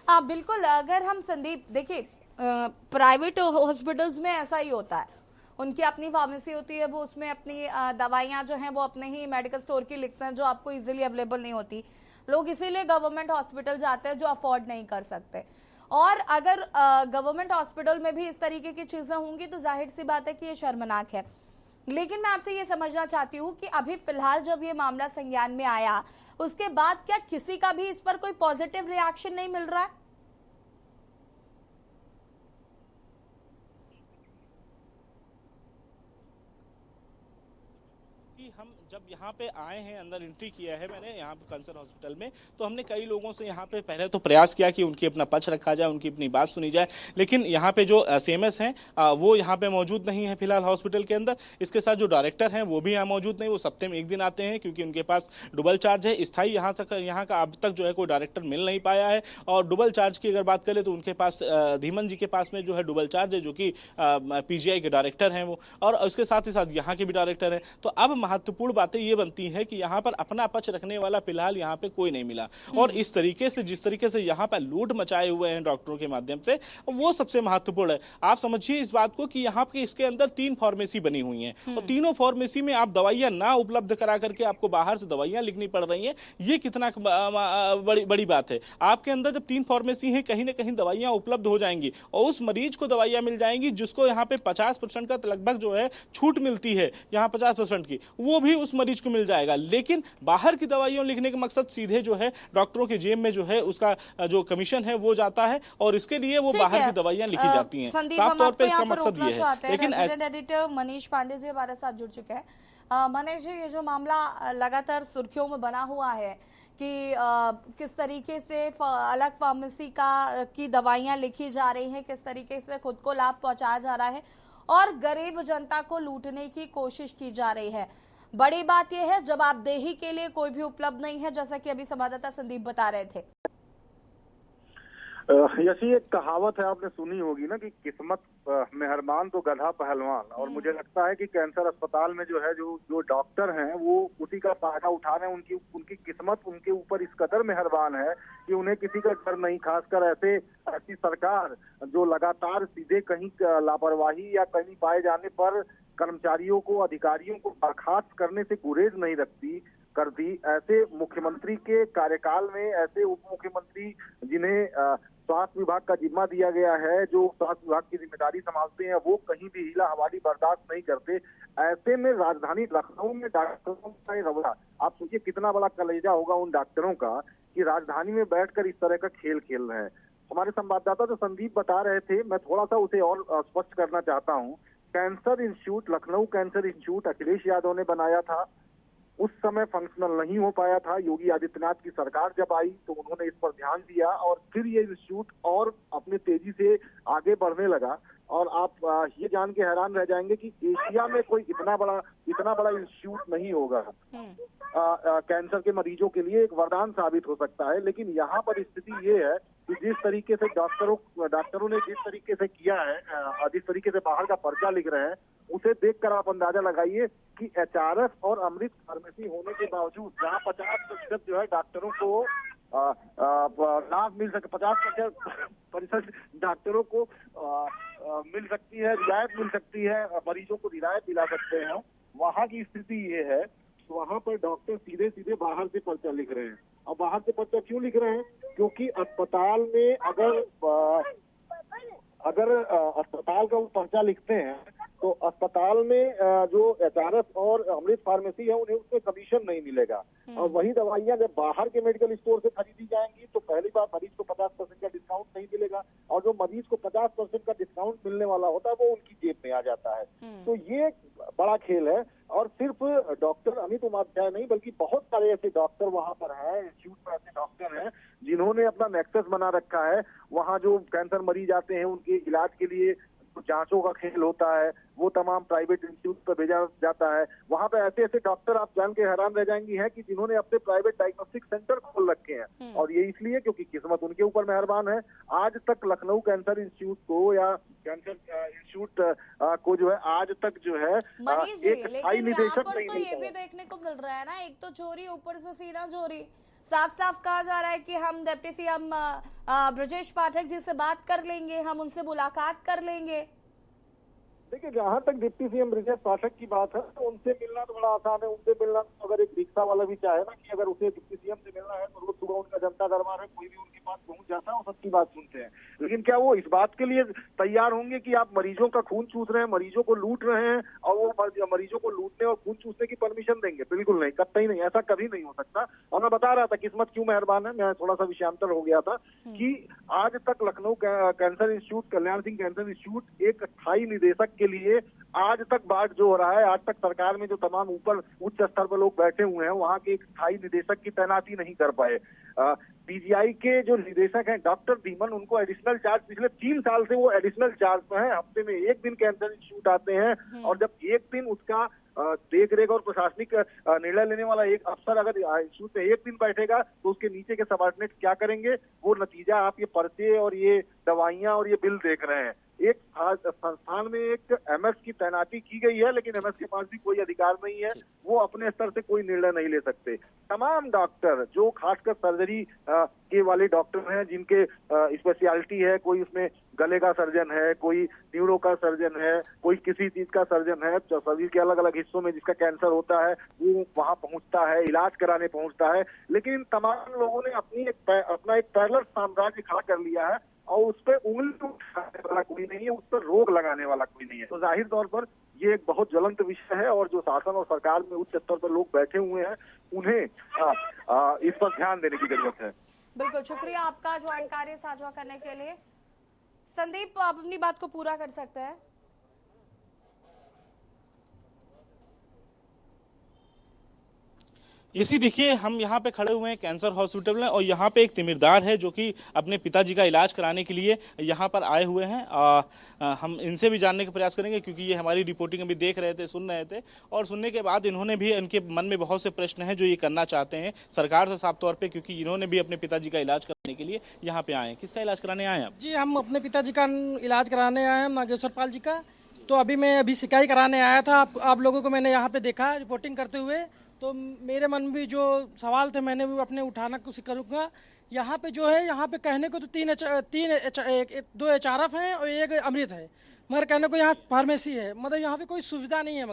हाँ बिल्कुल। अगर हम संदीप देखिए, प्राइवेट हॉस्पिटल्स में ऐसा ही होता है, उनकी अपनी फार्मेसी होती है, वो उसमें अपनी दवाइयाँ जो हैं वो अपने ही मेडिकल स्टोर की लिखते हैं, जो आपको इजीली अवेलेबल नहीं होती। लोग इसीलिए गवर्नमेंट हॉस्पिटल जाते हैं जो अफोर्ड नहीं कर सकते। और अगर गवर्नमेंट हॉस्पिटल में भी इस तरीके की चीजें होंगी तो जाहिर सी बात है कि ये शर्मनाक है। लेकिन मैं आपसे ये समझना चाहती हूँ कि अभी फिलहाल जब ये मामला संज्ञान में आया, उसके बाद क्या किसी का भी इस पर कोई पॉजिटिव रिएक्शन नहीं मिल रहा है? हम जब यहाँ पे आए हैं, अंदर एंट्री किया है मैंने यहाँ पे कैंसर हॉस्पिटल में, तो हमने कई लोगों से यहाँ पे पहले तो प्रयास किया कि उनकी अपना पक्ष रखा जाए, उनकी अपनी बात सुनी जाए। लेकिन यहाँ पे जो सीएमएस हैं वो यहाँ पे मौजूद नहीं है फिलहाल हॉस्पिटल के अंदर। इसके साथ जो डायरेक्टर हैं वो भी यहाँ मौजूद नहीं, वो सप्ते में एक दिन आते हैं क्योंकि उनके पास डबल चार्ज है। स्थायी यहाँ का अब तक जो है कोई डायरेक्टर मिल नहीं पाया है। और डबल चार्ज की अगर बात करें तो उनके पास धीमन जी के पास में जो है डबल चार्ज है, जो कि पीजीआई के डायरेक्टर हैं वो, और उसके साथ ही साथ यहाँ के भी डायरेक्टर हैं। तो अब महत्वपूर्ण बातें ये बनती है कि यहाँ पर अपना पक्ष रखने वाला फिलहाल यहाँ पे कोई नहीं मिला। और इस तरीके से, जिस तरीके से यहाँ पर लूट मचाए हुए हैं डॉक्टरों के माध्यम से, वो सबसे महत्वपूर्ण है। आप समझिए इस बात को कि यहाँ पे इसके अंदर 3 फार्मेसी बनी हुई हैं और तीनों फार्मेसी में आप दवाइयां ना उपलब्ध करा करके आपको बाहर से दवाइयां लिखनी पड़ रही हैं। ये कितना बड़ी बात है। आपके अंदर जब 3 फार्मेसी हैं, कहीं ना कहीं दवाइयां उपलब्ध हो जाएंगी और उस मरीज को दवाइयां मिल जाएंगी जिसको यहाँ पे 50% का लगभग जो है छूट मिलती है, यहाँ 50% की, वो भी उस मरीज को मिल जाएगा। लेकिन बाहर की दवाइयां लिखने का मकसद सीधे जो है डॉक्टरों के जेब में जो है उसका जो कमीशन है वो जाता है और इसके लिए वो बाहर की दवाइयां लिखी जाती हैं। साफ तौर पे इसका मकसद ये है। लेकिन एडिटर मनीष पांडे जी हमारे साथ जुड़ चुके हैं। मनीष जी, ये जो मामला लगातार सुर्खियों में बना हुआ है कि किस तरीके से अलग फार्मेसी की दवाइयां लिखी जा रही हैं, किस तरीके से खुद को लाभ पहुंचाया जा रहा है और गरीब जनता को लूटने की कोशिश की जा रही है। बड़ी बात यह है जवाबदेही के लिए कोई भी उपलब्ध नहीं है, जैसा कि अभी संवाददाता संदीप बता रहे थे। यशी एक कहावत है, आपने सुनी होगी ना कि किस्मत मेहरबान तो गधा पहलवान। और मुझे लगता है कि कैंसर अस्पताल में जो है जो डॉक्टर हैं वो उसी का फायदा उठा रहे हैं। उनकी किस्मत उनके ऊपर इस कदर मेहरबान है कि उन्हें किसी का डर नहीं। खासकर ऐसी सरकार जो लगातार सीधे कहीं लापरवाही या कहीं पाए जाने पर कर्मचारियों को, अधिकारियों को बर्खास्त करने से गुरेज नहीं करती। ऐसे मुख्यमंत्री के कार्यकाल में ऐसे उप मुख्यमंत्री जिन्हें स्वास्थ्य विभाग का जिम्मा दिया गया है, जो स्वास्थ्य विभाग की जिम्मेदारी संभालते हैं, वो कहीं भी हीला हवाली बर्दाश्त नहीं करते। ऐसे में राजधानी लखनऊ में डॉक्टरों का रवैया, आप सोचिए कितना बड़ा कलेजा होगा उन डॉक्टरों का कि राजधानी में बैठकर इस तरह का खेल खेल रहे हैं। हमारे संवाददाता जो संदीप बता रहे थे, मैं थोड़ा सा उसे और स्पष्ट करना चाहता हूँ। Cancer institute, Lucknow cancer institute Akhilesh Yadav ने बनाया था। उस समय फंक्शनल नहीं हो पाया था। योगी आदित्यनाथ की सरकार जब आई तो उन्होंने इस पर ध्यान दिया और फिर ये इंस्टीट्यूट और अपने तेजी से आगे बढ़ने लगा। और आप ये जान के हैरान रह जाएंगे कि एशिया में कोई इतना बड़ा इंस्टीट्यूट नहीं होगा। कैंसर के मरीजों के लिए एक वरदान साबित हो सकता है। लेकिन यहाँ पर स्थिति ये है कि जिस तरीके से डॉक्टरों ने जिस तरीके से किया है, जिस तरीके से बाहर का पर्चा लिख रहे हैं, उसे देखकर आप अंदाजा लगाइए कि एचआरएस और अमृत फार्मेसी होने के बावजूद जहाँ 50% जो है डॉक्टरों को लाभ मिल सके, 50% डॉक्टरों को मिल सकती है, रियायत मिल सकती है, मरीजों को रियायत दिला सकते हैं, वहाँ की स्थिति ये है। वहाँ पर डॉक्टर सीधे सीधे बाहर से पर्चा लिख रहे हैं। और बाहर से पर्चा क्यों लिख रहे हैं? क्योंकि अस्पताल में अगर अस्पताल का वो पर्चा लिखते हैं तो अस्पताल में जो एचआरएस और अमृत फार्मेसी है उन्हें उसमें कमीशन नहीं मिलेगा। और वही दवाइयां जब बाहर के मेडिकल स्टोर से खरीदी जाएंगी तो पहली बार मरीज को 50% का डिस्काउंट नहीं मिलेगा। और जो मरीज को 50% का डिस्काउंट मिलने वाला होता है वो उनकी जेब में आ जाता है। तो ये बड़ा खेल है। और सिर्फ डॉक्टर अमित उपाध्याय नहीं बल्कि बहुत सारे ऐसे डॉक्टर वहाँ पर हैं, इंस्टीट्यूट पर ऐसे डॉक्टर हैं जिन्होंने अपना नेक्सस बना रखा है। वहाँ जो कैंसर मरीज आते हैं उनके इलाज के लिए जांचों का खेल होता है, वो तमाम प्राइवेट इंस्टीट्यूट पर भेजा जाता है। वहाँ पे ऐसे ऐसे डॉक्टर आप जान के हैरान रह जाएंगी हैं कि जिन्होंने अपने प्राइवेट डायग्नोस्टिक सेंटर खोल रखे हैं। और ये इसलिए क्योंकि किस्मत उनके ऊपर मेहरबान है। आज तक लखनऊ कैंसर इंस्टीट्यूट को या कैंसर इंस्टीट्यूट को जो है आज तक जो है एक स्थायी निदेशक नहीं मिल ये भी देखने को मिल रहा है ना, एक तो चोरी, ऊपर से सीधा चोरी। साफ साफ कहा जा रहा है कि हम डिप्टी सीएम ब्रजेश पाठक जी से बात कर लेंगे, हम उनसे मुलाकात कर लेंगे। देखिए, जहाँ तक डिप्टी सीएम ब्रजेश पाठक की बात है तो उनसे मिलना तो बड़ा आसान है। उनसे मिलना तो अगर एक रिक्शा वाला भी चाहे ना कि अगर उसे डिप्टी सीएम से मिलना है तो रोज सुबह उनका जनता दरबार है, कोई भी उनके पास पहुंच जाता है और सबकी बात सुनते हैं। लेकिन क्या वो इस बात के लिए तैयार होंगे कि आप मरीजों का खून चूस रहे हैं, मरीजों को लूट रहे हैं और वो मरीजों को लूटने और खून चूसने की परमिशन देंगे? बिल्कुल नहीं, कतई नहीं, ऐसा कभी नहीं हो सकता। और मैं बता रहा था किस्मत क्यों मेहरबान है, मैं थोड़ा सा विषयांतर हो गया था कि आज तक Lucknow cancer institute, Kalyan Singh cancer institute एक स्थायी निदेशक के लिए आज तक बात जो हो रहा है, आज तक सरकार में जो तमाम ऊपर उच्च स्तर पर लोग बैठे हुए हैं वहाँ के एक स्थायी निदेशक की तैनाती नहीं कर पाए। पीजीआई के जो निदेशक हैं डॉक्टर धीमन, उनको एडिशनल चार्ज पिछले 3 साल से वो एडिशनल चार्ज पे हैं। हफ्ते में एक दिन कैंसर इंस्टीट्यूट आते हैं और जब एक दिन उसका देख रेख और प्रशासनिक निर्णय लेने वाला एक अफसर अगर इंस्टीट्यूट में एक दिन बैठेगा तो उसके नीचे के सबऑर्डिनेट क्या करेंगे? वो नतीजा आप ये पर्चे और ये दवाइयां और ये बिल देख रहे हैं। एक संस्थान में एक एमएस की तैनाती की गई है लेकिन एमएस के पास भी कोई अधिकार नहीं है, वो अपने स्तर से कोई निर्णय नहीं ले सकते। तमाम डॉक्टर जो खासकर सर्जरी के वाले डॉक्टर हैं जिनके स्पेशलिटी है, कोई उसमें गले का सर्जन है, कोई न्यूरो का सर्जन है, कोई किसी चीज का सर्जन है, शरीर के अलग अलग हिस्सों में जिसका कैंसर होता है वो वहां पहुंचता है, इलाज कराने पहुंचता है। लेकिन तमाम लोगों ने अपना एक पैरेलल साम्राज्य खड़ा कर लिया है और उस पर उंगली उठाने वाला कोई नहीं है, उस पर रोक लगाने वाला कोई नहीं है। तो जाहिर तौर पर ये एक बहुत ज्वलंत विषय है और जो शासन और सरकार में उच्च स्तर पर लोग बैठे हुए हैं उन्हें इस पर ध्यान देने की जरूरत है। बिल्कुल, शुक्रिया आपका जानकारी साझा करने के लिए। संदीप, आप अपनी बात को पूरा कर सकते हैं। इसी देखिए हम यहाँ पे खड़े हुए हैं कैंसर हॉस्पिटल में और यहाँ पे एक तिमिरदार है जो कि अपने पिताजी का इलाज कराने के लिए यहाँ पर आए हुए हैं। हम इनसे भी जानने का प्रयास करेंगे क्योंकि ये हमारी रिपोर्टिंग अभी देख रहे थे, सुन रहे थे और सुनने के बाद इन्होंने भी, इनके मन में बहुत से प्रश्न हैं जो ये करना चाहते हैं सरकार से साफ तौर पर, क्योंकि इन्होंने भी अपने पिताजी का इलाज कराने के लिए यहाँ पे आए हैं। किसका इलाज कराने आए हैं आप? जी हम अपने पिताजी का इलाज कराने आए हैं, नागेश्वर पाल जी का। तो अभी मैं सिकाई कराने आया था, आप लोगों को मैंने यहाँ पे देखा रिपोर्टिंग करते हुए, तो मेरे मन में भी जो सवाल थे मैंने भी अपने उठाना कोशिश करूँगा। यहाँ पे जो है, यहाँ पे कहने को तो दो एचआरएफ हैं और एक अमृत है, मगर कहने को यहाँ फार्मेसी है, मतलब यहाँ पे कोई सुविधा नहीं है।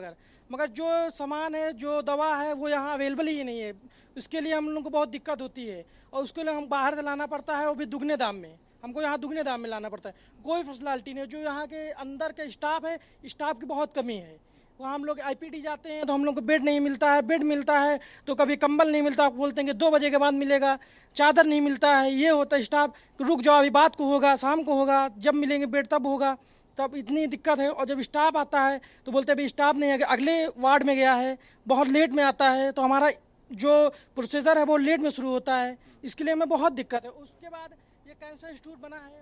मगर जो सामान है, जो दवा है, वो यहाँ अवेलेबल ही नहीं है। उसके लिए हम लोग को बहुत दिक्कत होती है और उसके लिए हम बाहर से लाना पड़ता है, वो भी दुगने दाम में। हमको यहाँ दुगने दाम में लाना पड़ता है। कोई फैसिलिटी नहीं। जो यहाँ के अंदर के स्टाफ है, स्टाफ की बहुत कमी है। वहाँ हम लोग आईपीडी जाते हैं तो हम लोग को बेड नहीं मिलता है, बेड मिलता है तो कभी कंबल नहीं मिलता, बोलते हैं कि 2 बजे के बाद मिलेगा, चादर नहीं मिलता है। ये होता है स्टाफ, रुक जाओ अभी बात को होगा, शाम को होगा, जब मिलेंगे बेड तब होगा। तब इतनी दिक्कत है। और जब स्टाफ आता है तो बोलते हैं अभी स्टाफ नहीं है, अगले वार्ड में गया है, बहुत लेट में आता है, तो हमारा जो प्रोसीजर है वो लेट में शुरू होता है। इसके लिए हमें बहुत दिक्कत है। उसके बाद ये कैंसर इंस्टीट्यूट बना है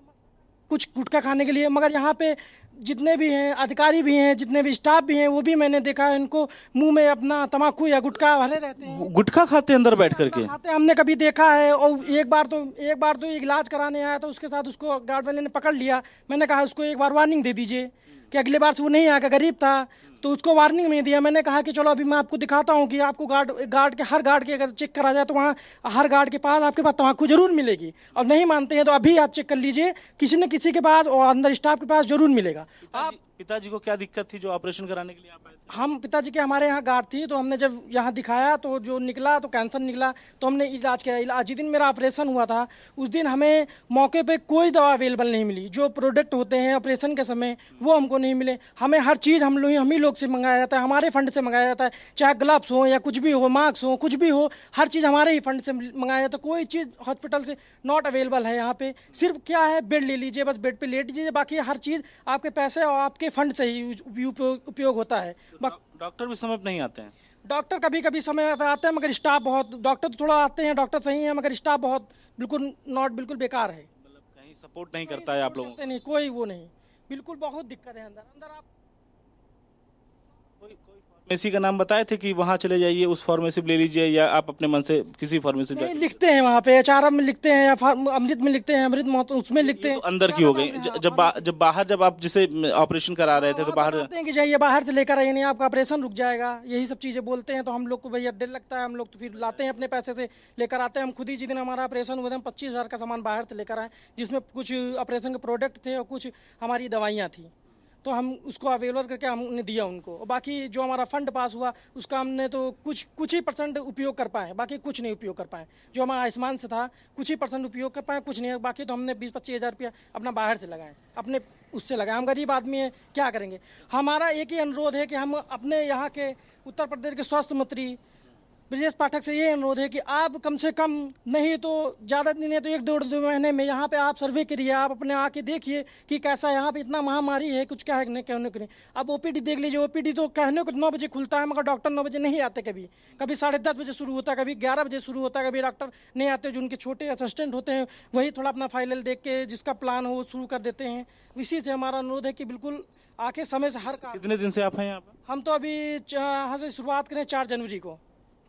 कुछ गुटखा खाने के लिए, मगर यहाँ पे जितने भी हैं अधिकारी भी हैं, जितने भी स्टाफ भी हैं, वो भी मैंने देखा है इनको मुंह में अपना तम्बाकू या गुटखा भरे रहते हैं। गुटखा खाते हैं अंदर बैठ करके? खाते हमने कभी देखा है। और एक बार तो इलाज कराने आया था, उसके साथ उसको गार्ड वाले ने पकड़ लिया। मैंने कहा उसको एक बार वार्निंग दे दीजिए कि अगली बार से वो नहीं आएगा, गरीब था तो उसको वार्निंग नहीं दिया। मैंने कहा कि चलो अभी मैं आपको दिखाता हूँ कि आपको हर गार्ड के अगर चेक करा जाए तो वहाँ हर गार्ड के पास आपके पास तम्बाकू जरूर मिलेगी। और नहीं मानते हैं तो अभी आप चेक कर लीजिए, किसी न किसी के पास और अंदर स्टाफ के पास जरूर मिलेगा। पिताजी को क्या दिक्कत थी जो ऑपरेशन कराने के लिए आप आए थे? हम पिताजी के हमारे यहाँ गार्ड थी, तो हमने जब यहाँ दिखाया तो जो निकला तो कैंसर निकला, तो हमने इलाज किया। जिस दिन मेरा ऑपरेशन हुआ था उस दिन हमें मौके पे कोई दवा अवेलेबल नहीं मिली। जो प्रोडक्ट होते हैं ऑपरेशन के समय वो हमको नहीं मिले। हमें हर चीज़ हम ही लोग से मंगाया जाता है, हमारे फंड से मंगाया जाता है, चाहे ग्लव्स हो या कुछ भी हो, मास्क हो, कुछ भी हो, हर चीज़ हमारे ही फंड से मंगाया जाता है। कोई चीज़ हॉस्पिटल से नॉट अवेलेबल है यहाँ पे। सिर्फ क्या है, बेड ले लीजिए, बस बेड पे लेट लीजिए, बाकी हर चीज़ आपके पैसे और आपके फंड से ही उपयोग होता है। डॉक्टर भी समय पर नहीं आते हैं? डॉक्टर कभी कभी समय पर आते हैं, मगर स्टाफ बहुत, डॉक्टर तो थोड़ा आते हैं, डॉक्टर सही है, मगर स्टाफ बहुत बिल्कुल बेकार है। मतलब कहीं सपोर्ट नहीं करता है आप लोगों को? नहीं, कोई वो नहीं, बिल्कुल बहुत दिक्कत है अंदर आप फार्मेसी का नाम बताए थे कि वहाँ चले जाइए, उस फार्मेसी ले लीजिए, या आप अपने मन से किसी फार्मेसी नहीं लिखते हैं वहाँ पे, एचआरएम में लिखते हैं या अमृत में लिखते हैं, अमृत उसमें लिखते हैं। तो अंदर की हो गई। जब आप जिसे ऑपरेशन करा रहे थे तो बाहर हैं कि जाइए बाहर से लेकर आइए, नहीं आपका ऑपरेशन रुक जाएगा, यही सब चीज़ें बोलते हैं। तो हम लोग को भैया डर लगता है, हम लोग तो फिर लाते हैं अपने पैसे से लेकर आते हैं। हम खुद ही जिस दिन हमारा ऑपरेशन हुआ था 25,000 का सामान बाहर से लेकर आए, जिसमें कुछ ऑपरेशन के प्रोडक्ट थे और कुछ हमारी दवाइयाँ थी। तो हम उसको अवेलेबल करके हमने दिया उनको, और बाकी जो हमारा फंड पास हुआ उसका हमने तो कुछ ही % उपयोग कर पाए, बाकी कुछ नहीं उपयोग कर पाए। जो हमारा आयुष्मान से था कुछ ही % उपयोग कर पाए, कुछ नहीं। बाकी तो हमने 20-25 हज़ार रुपया अपना बाहर से लगाए, अपने उससे लगाए। हम गरीब आदमी हैं, क्या करेंगे। हमारा एक ही अनुरोध है कि हम अपने यहाँ के उत्तर प्रदेश के स्वास्थ्य मंत्री ब्रजेश पाठक से ये अनुरोध है कि आप कम से कम नहीं तो ज़्यादा दिन है तो 1-2 महीने में यहाँ पे आप सर्वे करिए, आप अपने आके देखिए कि कैसा यहाँ पे इतना महामारी है, कुछ क्या है नहीं कहने को नहीं। आप ओपीडी देख लीजिए, ओपीडी तो कहने को 9 बजे खुलता है, मगर डॉक्टर 9 बजे नहीं आते। कभी 10:30 बजे शुरू होता है, कभी 11 बजे शुरू होता है, कभी डॉक्टर नहीं आते। जो उनके छोटे असिस्टेंट होते हैं वही थोड़ा अपना फाइल देख के जिसका प्लान हो वो शुरू कर देते हैं। इसी से हमारा अनुरोध है कि बिल्कुल आके समय से हर काम। कितने दिन से आप हैं यहाँ पर? हम तो अभी यहाँ से शुरुआत करें 4 जनवरी को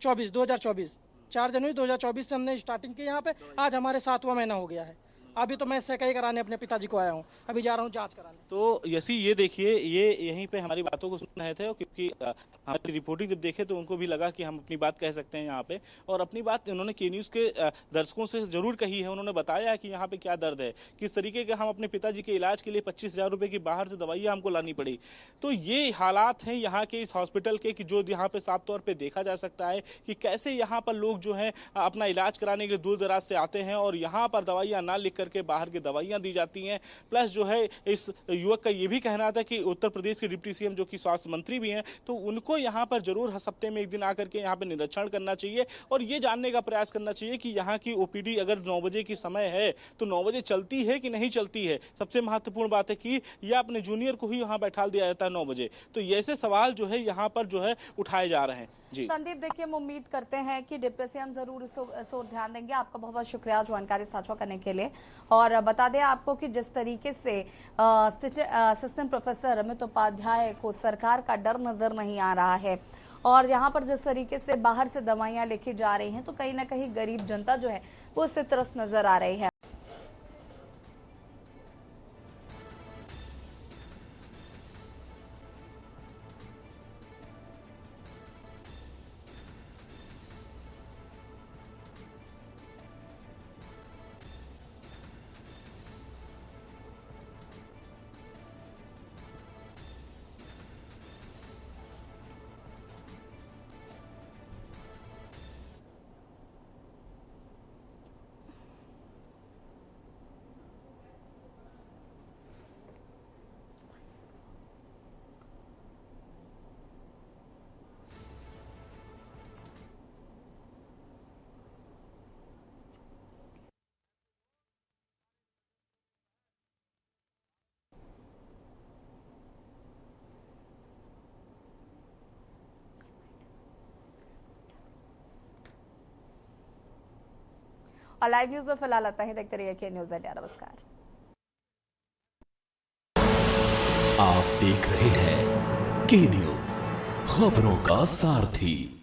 2024 4 जनवरी 2024 से हमने स्टार्टिंग की यहाँ पे। आज हमारे 7वां महीना हो गया है। अभी तो मैं सेकाई कराने अपने पिताजी को आया हूँ, अभी जा रहा हूँ जांच कराने। तो यसी ये देखिए, ये यहीं पे हमारी बातों को सुन रहे थे, क्योंकि हमारी रिपोर्टिंग जब देखे तो उनको भी लगा कि हम अपनी बात कह सकते हैं यहाँ पे। और अपनी बात उन्होंने के न्यूज़ के दर्शकों से जरूर कही है। उन्होंने बताया कि यहाँ पे क्या दर्द है, किस तरीके के हम अपने पिताजी के इलाज के लिए 25,000 रुपये की बाहर से दवाइयाँ हमको लानी पड़ी। तो ये हालात हैं यहाँ के इस हॉस्पिटल के, कि जो यहाँ पे साफ तौर पर देखा जा सकता है कि कैसे यहाँ पर लोग जो है अपना इलाज कराने के लिए दूर दराज से आते हैं और यहाँ पर दवाइयाँ ना लिख करके बाहर की दवाइयां दी जाती हैं। प्लस जो है इस युवक का ये भी कहना था कि उत्तर प्रदेश के डिप्टी सीएम जो कि स्वास्थ्य मंत्री भी हैं, तो उनको यहाँ पर जरूर हफ्ते में एक दिन आकर के यहाँ पर निरीक्षण करना चाहिए और ये जानने का प्रयास करना चाहिए कि यहाँ की ओपीडी अगर 9 बजे की समय है तो 9 बजे चलती है कि नहीं चलती है। सबसे महत्वपूर्ण बात है कि यह अपने जूनियर को ही यहाँ बैठा दिया जाता है 9 बजे। तो ऐसे सवाल जो है यहाँ पर जो है उठाए जा रहे हैं। जी संदीप, देखिए हम उम्मीद करते हैं कि डिप्टी सीएम जरूर इस ओर ध्यान देंगे। आपका बहुत बहुत शुक्रिया जानकारी साझा करने के लिए। और बता दें आपको कि जिस तरीके से असिस्टेंट प्रोफेसर अमित उपाध्याय को सरकार का डर नजर नहीं आ रहा है और यहाँ पर जिस तरीके से बाहर से दवाइयां लेके जा रही हैं, तो कहीं ना कहीं गरीब जनता जो है वो इससे त्रस्त नजर आ रही है। और लाइव न्यूज में फिलहाल आता है, देखते रहिए न्यूज़ इंडिया। नमस्कार। आप देख रहे हैं के न्यूज, खबरों का सारथी।